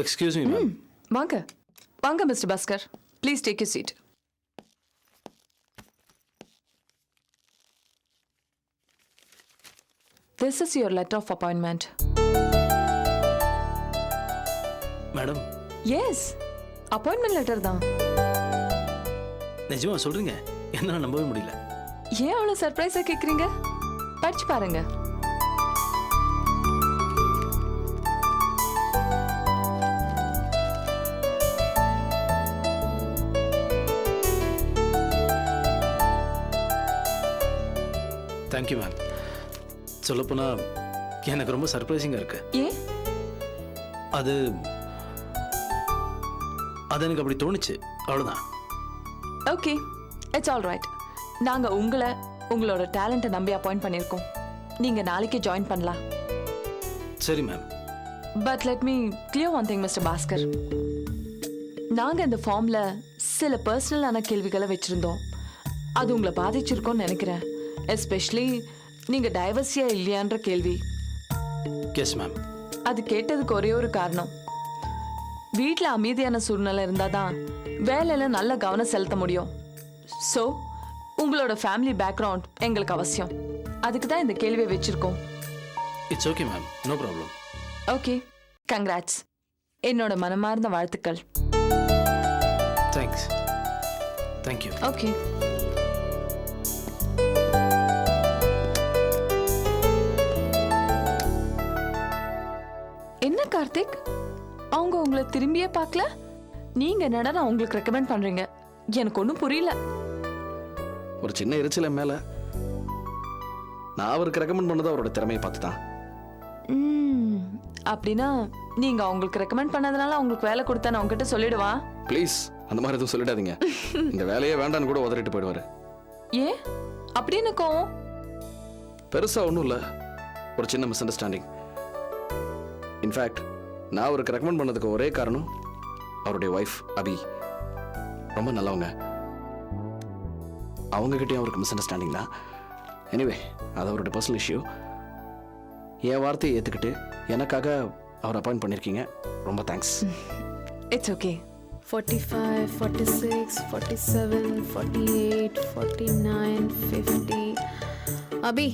Excuse me ma'am. வாங்க வாங்க mister Bhaskar, please take you seat. This is your letter of appointment. Madam Yes, appointment letter தான். நிஜமா சொல்றீங்க? என்னால நம்பவே முடியல. ஏன் அவ்வளவு சர்ப்ரைஸா கேக்குறீங்க? படிச்சு பாருங்க. Thank you ma'am. சொல்லப்போனா எனக்கு ரொம்ப சர்ப்ரைசிங்கா இருக்கு. ஏன்? அது எனக்கு அப்படி தோணுச்சு, அவ்வளவுதான். Okay, it's all right. நாங்க உங்களோட டேலண்ட்டை நம்பி அப்பாயிண்ட் பண்ணியிருக்கோம். நீங்க நாளைக்கே ஜாயின் பண்ணலாம். சரி ma'am. But let me clear one thing mister Bhaskar. நாங்க இந்த ஃபார்ம்ல சில பர்சனலான கேள்விகளை வச்சிருந்தோம். அது உங்களை பாதிச்சிருக்கோன்னு நினைக்கிறேன். எஸ்பெஷலி நீங்க டைவர்ஸியா இல்லையான்ற கேள்வி. Yes ma'am. அது கேட்டதுக்கு ஒரே ஒரு காரணம், வீட்டில் அமைதியான சூழ்நிலை இருந்தாதான் வேலையில நல்ல கவனம் செலுத்த முடியும். ஸோ உங்களோட ஃபேமிலி பேக்ரவுண்ட் எங்களுக்கு அவசியம். அதுக்கு தான் இந்த கேள்வியை வச்சிருக்கோம். It's okay ma'am, no problem. Okay, congrats. என்னோட மனமார்ந்த வாழ்த்துக்கள். தேங்க்ஸ். தேங்க்யூ. ஓகே. என்ன கார்த்திக், அவங்க உங்களை திரும்பியே பார்க்கல? நீங்க என்னடா நான் உங்களுக்கு ரெக்கமெண்ட் பண்றீங்க? எனக்கு ஒன்றும் புரியல. ஒரு சின்ன எரிச்சல மேல நான் அவருக்கு ரெக்கமெண்ட் பண்ணது அவரோட திறமையை பார்த்து தான். அப்படின்னா நீங்க அவங்களுக்கு ரெக்கமெண்ட் பண்ணதுனால அவங்களுக்கு வேலை கொடுத்தா நான் உங்ககிட்ட சொல்லிடுவா? ப்ளீஸ் அந்த மாதிரி எதுவும் சொல்லிடாதீங்க. இந்த வேலையே வேண்டான்னு கூட உதறிட்டு போயிடுவாரு. ஏன் அப்படின்னு கோவம்? பெருசா ஒன்றும் இல்லை, ஒரு சின்ன மிஸ் அண்டர்ஸ்டாண்டிங். இன்ஃபேக்ட் நான் அவருக்கு ரெக்கமெண்ட் பண்ணதுக்கு ஒரே காரணம் அவருடைய ஒய்ஃப் அபி ரொம்ப நல்லவங்க. அவங்ககிட்டயும் அவருக்கு மிஸ் அண்டர்ஸ்டாண்டிங் தான். எனிவே அது அவருடைய பர்சனல் இஷ்யூ. என் வார்த்தையை ஏற்றுக்கிட்டு எனக்காக அவர் அப்பாயிண்ட் பண்ணியிருக்கீங்க. ரொம்ப தேங்க்ஸ். It's okay. 45, 46, 47, 48, 49, 50. அபி,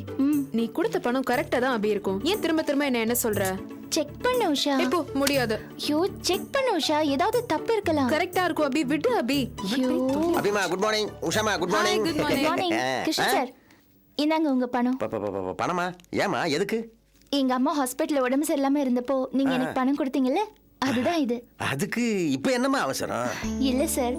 நீ கொடுத்த பணம் கரெக்டா தான் அபி இருக்கும். ஏன் திரும்ப திரும்ப என்ன சொல்ற? செக் பண்ண உஷா. இப்போ முடியாது. யோ செக் பண்ண உஷா, ஏதாவது தப்பு இருக்கலாம். கரெக்டா இருக்கும் அபி, விடு அபி. அபிமா குட் மார்னிங். உஷாமா good morning. Good good morning Krishna sir. இந்தாங்க உங்க பணம். பணமா? ஏமா எதுக்கு? எங்க அம்மா ஹாஸ்பிட்டல்ல உடம்பு சரியில்லாம இருந்தப்போ நீங்க எனக்கு பணம் கொடுத்தீங்கல்ல, அதுதான் இது. அதுக்கு இப்போ என்னமா அவசரம்? இல்ல சார்,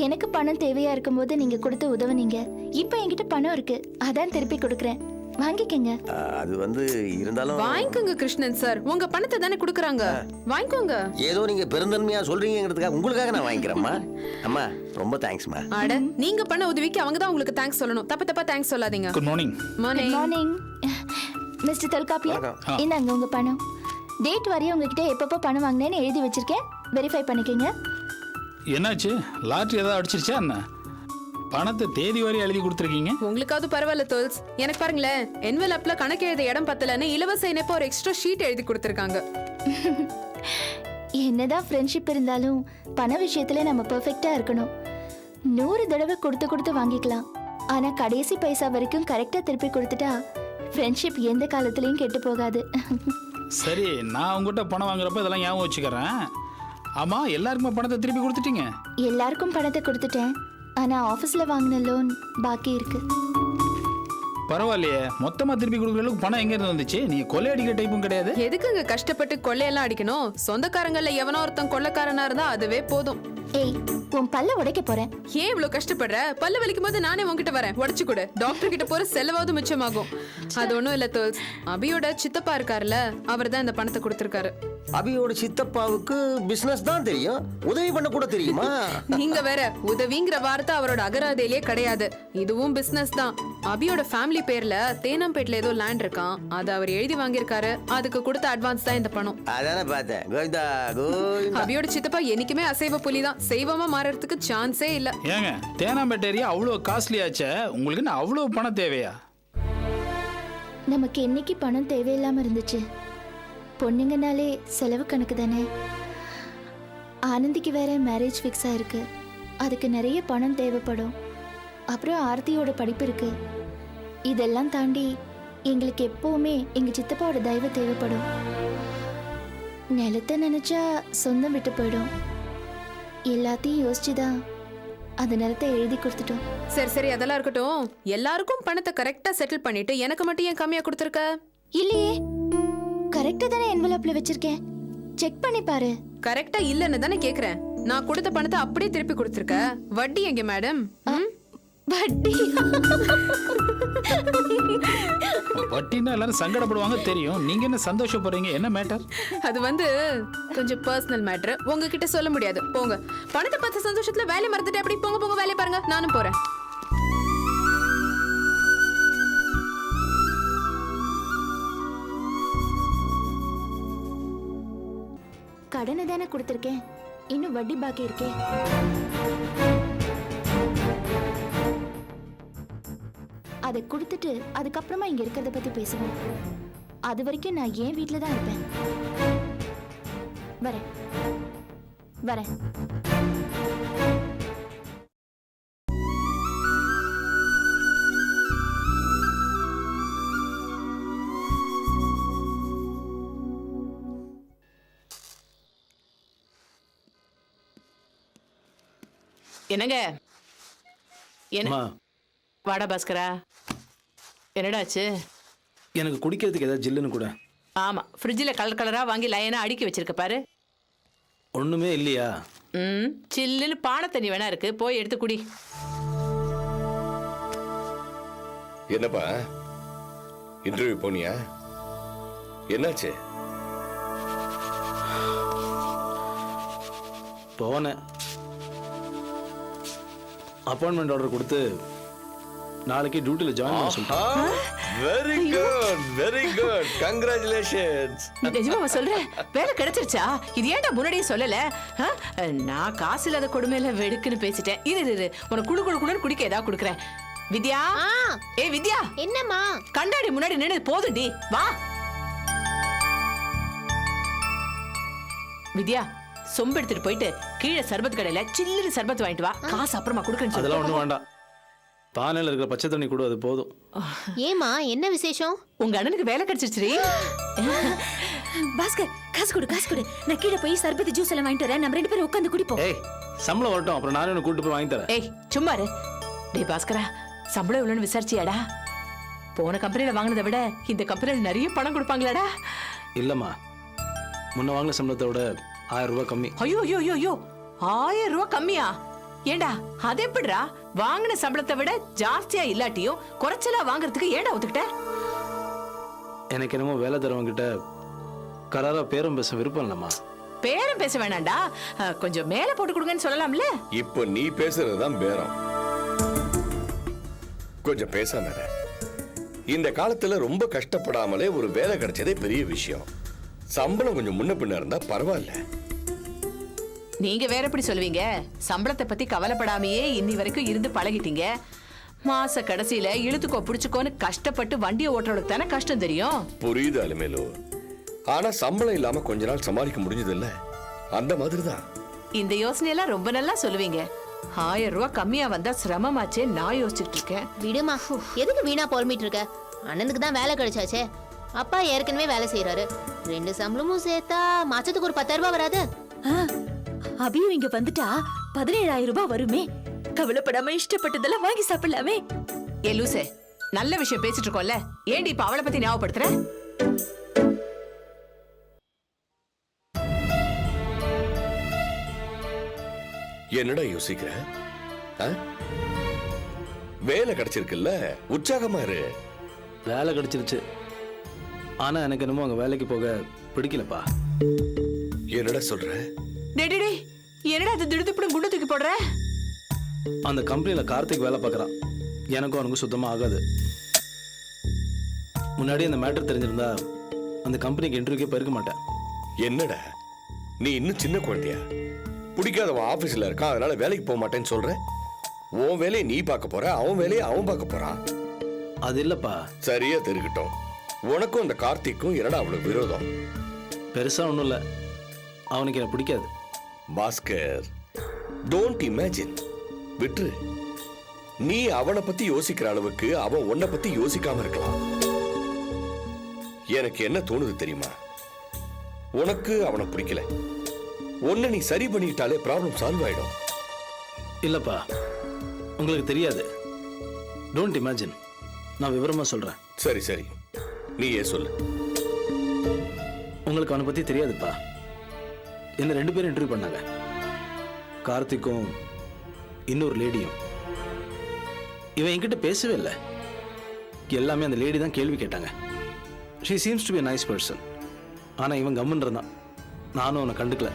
எனக்கு பணம் தேவையா இருக்கும்போது நீங்க கொடுத்து உதவுனீங்க. இப்போ என்கிட்ட பணம் இருக்கு, அதான் திருப்பி கொடுக்கறேன். வாங்கிக்கங்க. அது வந்து இருந்தாலும் வாங்கிக்கோங்க கிருஷ்ணன் சார், உங்க பணத்தை தானே கொடுக்கறாங்க, வாங்கிக்கோங்க. ஏதோ நீங்க பெருந்தன்மையா சொல்றீங்கிறதுக்காக உங்களுக்காக நான் வாங்கிக்கிறேம்மா. அம்மா ரொம்ப தேங்க்ஸ்மா. அட, நீங்க பண்ண உதவிக்கு அவங்க தான் உங்களுக்கு தேங்க்ஸ் சொல்லணும். தப்பா தேங்க்ஸ் சொல்லாதீங்க. Good morning. Morning. Good morning mister தொல்காப்பியா. இந்தாங்க உங்க பணம். டேட் வரையும் உங்ககிட்ட எப்பப்போ பணம் வாங்கினேன்னு எழுதி வச்சிருக்கேன், வெரிஃபை பண்ணிக்கங்க. என்னாச்சு, லாட்ரி ஏதாவது அடிச்சிருச்சா என்ன? பணத்தை தேதி வரை எழுதி கொடுத்துருக்கீங்க. உங்களுக்காவது பரவாயில்ல தோல்ஸ், எனக்கு பாருங்களேன், என்வெலப்ல கணக்கு எழுத இடம் பத்தலன்னு இலவச இணைப்பு ஒரு எக்ஸ்ட்ரா ஷீட் எழுதி கொடுத்துருக்காங்க. என்னதான் ஃப்ரெண்ட்ஷிப் இருந்தாலும் பண விஷயத்துல நம்ம பெர்ஃபெக்ட்டா இருக்கணும். 100 தடவை கொடுத்து வாங்கிக்கலாம், ஆனா கடைசி பைசா வரைக்கும் கரெக்டா திருப்பி கொடுத்துட்டா ஃப்ரெண்ட்ஷிப் எந்த காலத்துலயும் கெட்டு போகாது. சரி, நான் உங்ககிட்ட பணம் வாங்குறப்ப இதெல்லாம் ஞாபகம் வச்சுக்கிறேன். ஆமா, எல்லாருக்குமே பணத்தை திருப்பி கொடுத்துட்டீங்க? எல்லாருக்கும் பணத்தை கொடுத்துட்டேன், ஆனா ஆபீஸ்ல வாங்கின லோன் பாக்கி இருக்கு. பரவாயில்லையே, மொத்தமா திருப்பி கொடுக்குற அளவுக்கு பணம் எங்க இருந்து வந்துச்சு? நீங்க கொள்ளையடிக்கிற டைப்பும் கிடையாது. எதுக்குங்க கஷ்டப்பட்டு கொள்ளையெல்லாம் அடிக்கணும்? சொந்தக்காரங்கள்ல எவனோ ஒருத்தன் கொள்ளைக்காரனா இருந்தா அதுவே போதும். ஏய், உன் பல்ல உடைக்க போறேன். ஏன் இவ்வளவு கஷ்டப்படுற? பல்ல வலிக்கும் போது நானே உன்கிட்ட வரேன், உடைச்சு கொடு. டாக்டர் கிட்ட போற செலவாவது மிச்சமாகும். அது ஒண்ணும் இல்ல தோல்ஸ், அபியோட சித்தப்பா இருக்காருல்ல, அவர் தான் இந்த பணத்தை கொடுத்திருக்காரு. அபியோட சித்தப்பாவுக்கு பிசினஸ் தான் தெரியும், உதவி பண்ண கூட தெரியுமா? நீங்க வேற, உதவிங்கிற வார்த்தை அவரோட அகராதியிலே கிடையாது. இதுவும் பிசினஸ் தான். அபியோட ஃபேமிலி பேர்ல தேனாம்பேட்ல ஏதோ லேண்ட் இருக்கான், அது அவர் எழுதி வாங்கியிருக்காரு. அதுக்கு கொடுத்த அட்வான்ஸ் தான் இந்த பணம். அதானே பார்த்தேன். கோவிந்தா கோவிந்தா. அபியோட சித்தப்பா என்னைக்குமே அசைவ புலிதான், செய்வமா மாறறதுக்கு சான்ஸே இல்ல. ஏங்க, தேனாம்பேட்டை ஏரியா அவ்வளோ காஸ்ட்லி ஆச்சே, உங்களுக்கு என்ன அவ்வளோ பணம் தேவையா? நமக்கு என்னைக்கு பணம் தேவையில்லாம இருந்துச்சு? பொண்ணுங்கனாலே செலவு கணக்கு தானே. ஆனந்திக்கு வேற மேரேஜ் ஃபிக்ஸ் ஆயிருக்கு. அதுக்கு நிறைய பணம் தேவைப்படும். அப்புறம் ஆர்த்தியோட படிப்பு இருக்கு. இதெல்லாம் தாண்டி எங்களுக்கு எப்பவுமே எங்க சித்தப்பாவோட தயவு தேவைப்படும். நிலத்தை நினைச்சா சொந்தம் விட்டு போயிடும். எல்லாத்தையும் யோசிச்சுதான் அந்த நிலத்தை எழுதி கொடுத்துட்டோம். சரி சரி, அதெல்லாம் இருக்கட்டும். எல்லாருக்கும் பணத்தை கரெக்டா செட்டில் பண்ணிட்டு எனக்கு மட்டும் ஏன் கம்மியா கொடுத்துருக்க? இல்லையே, கரெக்டா தானே என்வலப்ல வச்சிருக்கேன். செக் பண்ணி பாரு. கரெக்டா இல்லன்னு தானே கேக்குறேன். நான் கொடுத்த பணத்தை அப்படியே திருப்பி கொடுத்துருக்க. வட்டி எங்க மேடம்? வட்டி வட்டின்னா எல்லாரும் சங்கடப்படுவாங்க தெரியும். நீங்க என்ன சந்தோஷப்படுறீங்க? என்ன மேட்டர்? அது வந்து கொஞ்சம் பர்சனல் மேட்டர். உங்ககிட்ட சொல்ல முடியாது. போங்க. பணத்தை பார்த்த சந்தோஷத்துல வேலையை மறந்துட்டு அப்படி போங்க போங்க, வேலையை பாருங்க. நானும் போறேன். கடனை தானே கொடுத்துருக்கேன், இன்னும் வட்டி பாக்கி இருக்கே. அதை கொடுத்துட்டு அதுக்கப்புறமா இங்க இருக்கிறத பத்தி பேசுவோம். அது வரைக்கும் நான் ஏன் வீட்டில தான் இருப்பேன். வரேன் வரேன். என்னங்க என்ன அம்மா, வாடா பாஸ்கரா, என்னடாச்சு? எனக்கு குடிக்கிறதுக்கு ஏதாவது ஜில்லுன்னு கூட. ஆமா, ஃப்ரிட்ஜில் கலர் கலரா வாங்கி லைனா அடுக்கி வச்சிருக்க பாரு. ஒண்ணுமே இல்லையா? ம், சில்லுன்னு பானை தண்ணி வேணா இருக்கு, போய் எடுத்து குடி. என்னப்பா இன்டர்வியூ போனியா? என்னாச்சு? போனேன். அப்பாயின்மெண்ட் ஆர்டர் கொடுத்து நாளைக்கு டியூட்டியில் ஜாயின் பண்ண சொல்லிட்டேன். Very good, very good, congratulations. நிஜமா சொல்றேன், வேலை கிடைச்சிருச்சா? இது ஏன்டா முன்னாடியே சொல்லல? ஆ? நான் காசு இல்லாத கொடுமையில வெடுக்குன்னு பேசிட்டேன். இரு உனக்கு குடு குடு குடுன்னு குடிக்க ஏதாவது கொடுக்குறேன். வித்யா, ஏ வித்யா, என்னம்மா? கண்ணாடி முன்னாடி நின்று போதுடி, வா. வித்யா, சொம்பு எடுத்துட்டு போயிட்டு கீழே சர்பத் கடையில சில்லுன்னு சர்பத் வாங்கிட்டு வா. காசு அப்புறமா கொடுக்கணும். அதெல்லாம் ஒன்றும் வேண்டாம். பானையில் இருக்கிற பச்சை தண்ணி கூட அது போதும். ஏமா, என்ன விசேஷம்? உங்க அண்ணனுக்கு வேலை கிடைச்சிருச்சு. பாஸ்கர், காசு கொடு காசு கொடு. நான் கீழே போய் சர்பத்து ஜூஸ் எல்லாம் வாங்கிட்டு வரேன். நம்ம 2 பேரும் உட்காந்து குடிப்போம். ஏய், சம்பளம் வரட்டும், அப்புறம் நானே உனக்கு கூட்டிட்டு போய் வாங்கி தரேன். ஏய் சும்மா இரு. டேய் பாஸ்கரா, சம்பளம் எவ்வளோன்னு விசாரிச்சியாடா? போன கம்பெனியில வாங்கினதை விட இந்த கம்பெனியில் நிறைய பணம் கொடுப்பாங்களாடா? இல்லைம்மா, முன்ன வாங்கின சம்பளத்தை விட 1000 ரூபாய் கம்மி. ஐயோ ஐயோ ஐயோ ஐயோ, 1000 ரூபாய் கம்மியா? ஏண்டா அது எப்படிடா? வாங்கின சம்பளத்தை விட ஜாஸ்தியா இல்லாட்டியும் குறைச்சலா வாங்குறதுக்கு ஏண்டா ஒத்துக்கிட்ட? எனக்கு என்னமோ வேலை தரவங்கிட்ட கராரா பேரம் பேச விருப்பம் இல்லைம்மா. பேரம் பேச வேணாண்டா, கொஞ்சம் மேல போட்டு கொடுங்கன்னு சொல்லலாம்ல. இப்போ நீ பேசுறதுதான் பேரம். கொஞ்சம் பேசாம இரு. இந்த காலத்துல ரொம்ப கஷ்டப்படாமலே ஒரு வேலை கிடைச்சதே பெரிய விஷயம். சம்பளம் கொஞ்சம் முன்ன பின்ன இருந்தா பரவாயில்ல. நீங்க வேற எப்படி சொல்லுவீங்க? சம்பளத்தை பத்தி கவலைப்படாமையே இன்னி வரைக்கும் இருந்து பழகிட்டீங்க. மாச கடைசியில இழுத்துக்கோ புடிச்சுக்கோன்னு கஷ்டப்பட்டு வண்டியை ஓட்டுறதுக்கு தானே கஷ்டம் தெரியும். புரியுது அலுமேலு. ஆனா சம்பளம் இல்லாம கொஞ்ச நாள் சமாளிக்க முடிஞ்சது இல்ல, அந்த மாதிரிதான். இந்த யோசனையெல்லாம் ரொம்ப நல்லா சொல்லுவீங்க. 1000 ரூபாய் கம்மியா வந்தா சிரமமாச்சே நான் யோசிச்சுட்டு இருக்கேன். விடுமா, எதுக்கு வீணா புலம்பிட்டு இருக்க? அண்ணனுக்கு தான் வேலை கிடைச்சாச்சே. அப்பா ஏற்கனவே வேலை செய்யறாரு. 2 சம்பளமும் சேர்த்தா மாசத்துக்கு ஒரு 10,000 ரூபாய் வராது? அபியும் இங்க வந்துட்டா 17,000 ரூபாய் வருமே. கவலைப்படாம இஷ்டப்பட்டதெல்லாம் வாங்கி சாப்பிடலாமே. ஏ லூசே, நல்ல விஷயம் பேசிட்டு இருக்கோம்ல, ஏண்டி இப்ப அவளை பத்தி ஞாபகப்படுத்துற? என்னடா யோசிக்கிற? வேலை கிடைச்சிருக்குல்ல, உற்சாகமா இரு. வேலை கிடைச்சிருச்சு, ஆனா எனக்கு என்னமோ அங்க வேலைக்கு போக பிடிக்கலப்பா. என்னடா சொல்ற? டேடி, என்னடா அது திடுதிப்புன்னு குண்டு தூக்கி போடுற? அந்த கம்பெனியில கார்த்திக் வேலை பார்க்கறான். எனக்கும் அவனுக்கு சுத்தமா ஆகாது. முன்னாடி அந்த மேட்டர் தெரிஞ்சிருந்தா அந்த கம்பெனிக்கு இன்டர்வியூக்கே போயிருக்க மாட்டேன். என்னடா நீ இன்னும் சின்ன குழந்தையா? பிடிக்காதவன் ஆபீஸ்ல இருக்கான், அதனால வேலைக்கு போக மாட்டேன்னு சொல்ற. உன் வேலையை நீ பார்க்க போற, அவன் வேலையை அவன் பார்க்க போறான். அது இல்லப்பா. சரியா தெரிவிக்கட்டும். உனக்கும் அந்த கார்த்திக்கும் என்னடா அவ்வளவு விரோதம்? பெருசா ஒன்றும் இல்லை, அவனுக்கு என்ன பிடிக்காது. Bhaskar, don't imagine. விட்டுரு. நீ அவனை பத்தி யோசிக்கிற அளவுக்கு அவன் உன்னை பத்தி யோசிக்காம இருக்கலாம். எனக்கு என்ன தோணுது தெரியுமா? உனக்கு அவனை பிடிக்கல. உன்னை நீ சரி பண்ணிட்டாலே ப்ராப்ளம் சால்வ் ஆயிடும். இல்லப்பா, உங்களுக்கு தெரியாது. Don't imagine. நான் விவரமா சொல்றேன். சரி சரி, நீ ஏன் சொல்லு. உங்களுக்கு அவனை பத்தி தெரியாதுப்பா. என்ன 2 பேரும் இன்டர்வியூ பண்ணாங்க. கார்த்திக்கும் இன்னொரு லேடியும். இவன் என்கிட்ட பேசவே இல்லை. எல்லாமே அந்த லேடி தான் கேள்வி கேட்டாங்க. She seems to be nice person. ஆனால் இவன் கம்முன்னு இருந்தான். நானும் அவனை கண்டுக்கல.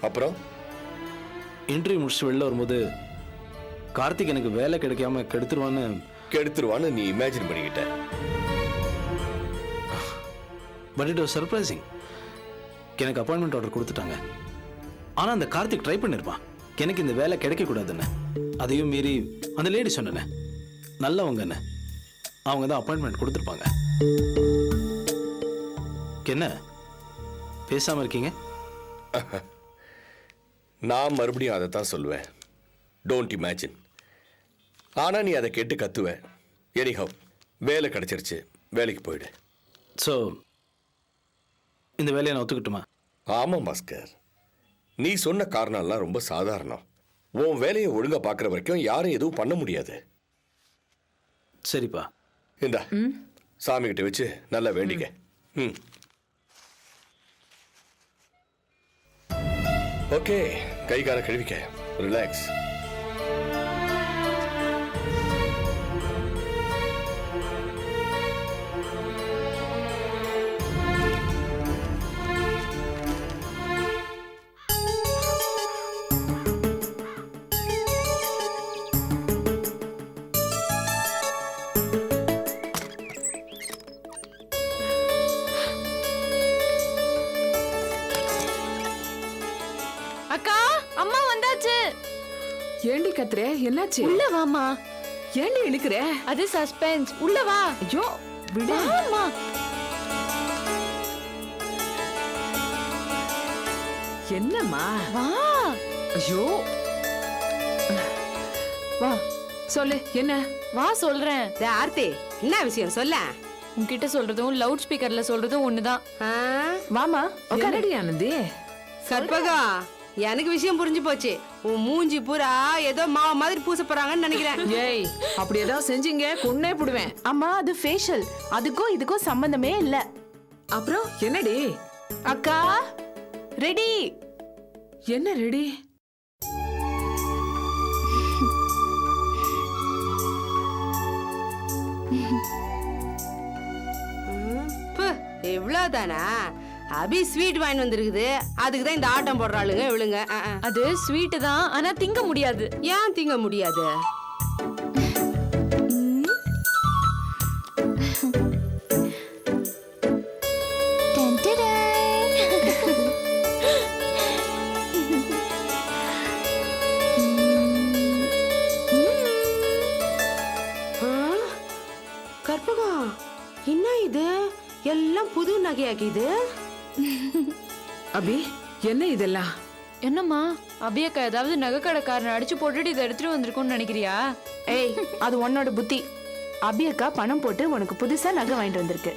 அப்புறம் இன்டர்வியூ முடிச்சுட்டு வெளில வரும்போது கார்த்திக் எனக்கு வேலை கிடைக்காம கெடுத்துருவான்னு நீ இமேஜின் பண்ணிக்கிட்ட. But it was surprising. எனக்கு அப்பாயின்மெண்ட் ஆர்டர் கொடுத்துட்டாங்க. ஆனால் அந்த கார்த்திக் ட்ரை பண்ணியிருப்பான் எனக்கு இந்த வேலை கிடைக்கக்கூடாதுன்னு. அதையும் மீறி அந்த லேடி சொன்னேன், நல்லவங்கன்னு. அவங்க தான் அப்பாயின்மெண்ட் கொடுத்துருப்பாங்க. என்ன பேசாமல் இருக்கீங்க? நான் மறுபடியும் அதை தான் சொல்லுவேன். Don't imagine. ஆனால் நீ அதை கேட்டு கத்துவ. எனிஹவ், வேலை கிடைச்சிருச்சு, வேலைக்கு போயிடு. ஸோ இந்த வேலையை நான் ஒத்துக்கிட்டுமா? ஆமாம் பாஸ்கர், நீ சொன்ன காரணம்லாம் ரொம்ப சாதாரணம். உன் வேலையை ஒழுங்காக பார்க்குற வரைக்கும் யாரும் எதுவும் பண்ண முடியாது. சரிப்பா. இந்தா சாமி கிட்ட வச்சு நல்லா வேண்டிக்க. ஓகே, கை கால கழுவிக்க. ரிலாக்ஸ். அக்கா, அம்மா வந்தாச்சு. ஏண்டி கத்துற? என்னாச்சு? உள்ள வாமா. ஏண்டி இழுக்கிற? அது சஸ்பென்ஸ். உள்ள வா. ஐயோ விடு. வாமா. என்னம்மா? வா. ஐயோ வா சொல்லு. என்ன? வா சொல்றேன். ஆர்த்தி, என்ன விஷயம் சொல்ல? உன்கிட்ட சொல்றதும் லவுட் ஸ்பீக்கர்ல சொல்றதும் ஒண்ணுதான். வாமா உட்காரடி ஆனந்தி. கற்பகம், எனக்கு விஷயம் புரிஞ்சு போச்சு. உன் மூஞ்சி பூரா ஏதோ மாவு மாதிரி பூச போறாங்கன்னு நினைக்கிறேன். ஏய், அப்படி ஏதாவது செஞ்சீங்க கொன்னே போடுவேன். அம்மா, அது ஃபேஷியல். அதுக்கும் இதுக்கும் சம்பந்தமே இல்ல. அப்புறம் என்னடி? அக்கா ரெடி. என்ன ரெடி? எவ்வளவுதானா? அபி ஸ்வீட் வாங்கி வந்திருக்குது. அதுக்கு தான் இந்த ஆட்டம் போடுறாளுங்க இவளுங்க. அது ஸ்வீட் தான், ஆனா திங்க முடியாது. ஏன் திங்க முடியாது? கற்பகம், என்ன இது? எல்லாம் புது நகையாக்கிது. அபி, என்ன இதெல்லாம்? என்னம்மா, அபியக்கா ஏதாவது நகைக்கடைக்காரனை அடிச்சு போட்டுட்டு இதை எடுத்துட்டு வந்திருக்கும்னு நினைக்கிறியா? ஏய், அது உன்னோட புத்தி. அபியக்கா பணம் போட்டு உனக்கு புதுசா நகை வாங்கிட்டு வந்திருக்கு.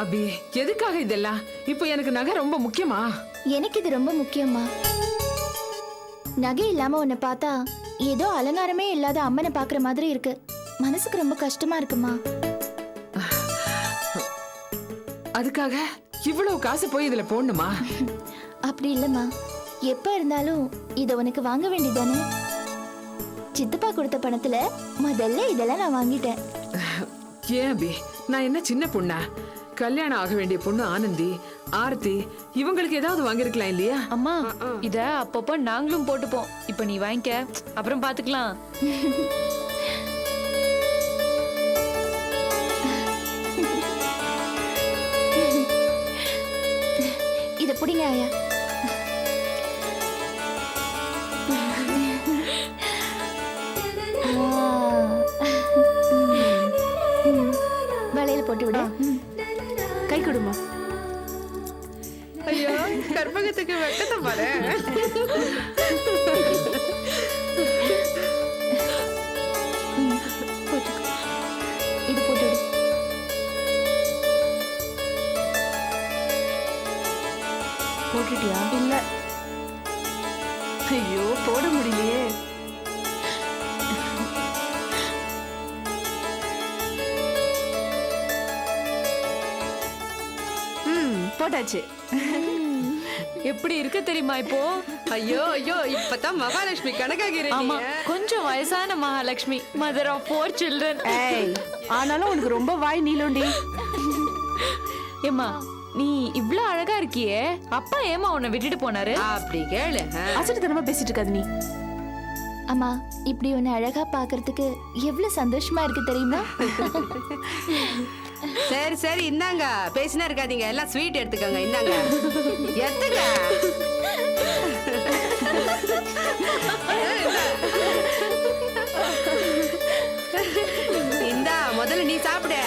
அபி, எதுக்காக இதெல்லாம்? இப்போ எனக்கு நகை ரொம்ப முக்கியமா? எனக்கு இது ரொம்ப முக்கியமா. நகை இல்லாம உன்னை பார்த்தா ஏதோ அலங்காரமே இல்லாத அம்மனை பாக்குற மாதிரி இருக்கு. மனசுக்கு ரொம்ப கஷ்டமா இருக்குமா. அதுக்காக இவ்வளவு காசு போய் இதுல போடணுமா? அப்படி இல்லம்மா, எப்ப இருந்தாலும் இத உனக்கு வாங்க வேண்டியதானே. சித்தப்பா கொடுத்த பணத்துல முதல்ல இதெல்லாம் நான் வாங்கிட்டேன். ஏன் அபி, நான் என்ன சின்ன பொண்ணா? கல்யாணம் ஆக வேண்டிய பொண்ணு ஆனந்தி, ஆர்த்தி, இவங்களுக்கு ஏதாவது வாங்கிருக்கலாம் இல்லையா? அம்மா, இத அப்பப்போ நாங்களும் போட்டுப்போம். இப்ப நீ வாங்கிக்க, அப்புறம் பாத்துக்கலாம். இத புடிங்க ஆயா. வளையல் போட்டு விட. கை கொடுமா. ஐயோ, கற்பகத்துக்கு வெட்டத்தை பாரு. இது போட்டு விடு. போட்டுட்டியா? இல்ல. ஐயோ போட முடியலையே. போட்டாச்சு. எப்படி இருக்கு தெரியுமா இப்போ? ஐயோ ஐயோ இப்பதான் மகாலட்சுமி ஆமா, கணக்காகிறீங்க. கொஞ்சம் வயசான மகாலட்சுமி, மதர் ஆஃப் 4 children. ஏய், ஆனாலும் உனக்கு ரொம்ப வாய் நீளுண்டி. ஏம்மா, நீ இவ்ளோ அழகா இருக்கியே, அப்பா ஏமா உன்னை விட்டுட்டு போனாரு? அப்படி கேளு. அசட்டுத்தனமா பேசிட்டு இருக்காது நீ. அம்மா, இப்படி உன்னை அழகா பார்க்கறதுக்கு எவ்வளவு சந்தோஷமா இருக்கு தெரியுமா? சரி சரி இந்தாங்க, பேசினா இருக்காதீங்க, எல்லாம் ஸ்வீட் எடுத்துக்கோங்க. இந்தாங்க எடுத்துங்க. இந்தா முதல்ல நீ சாப்பிடு.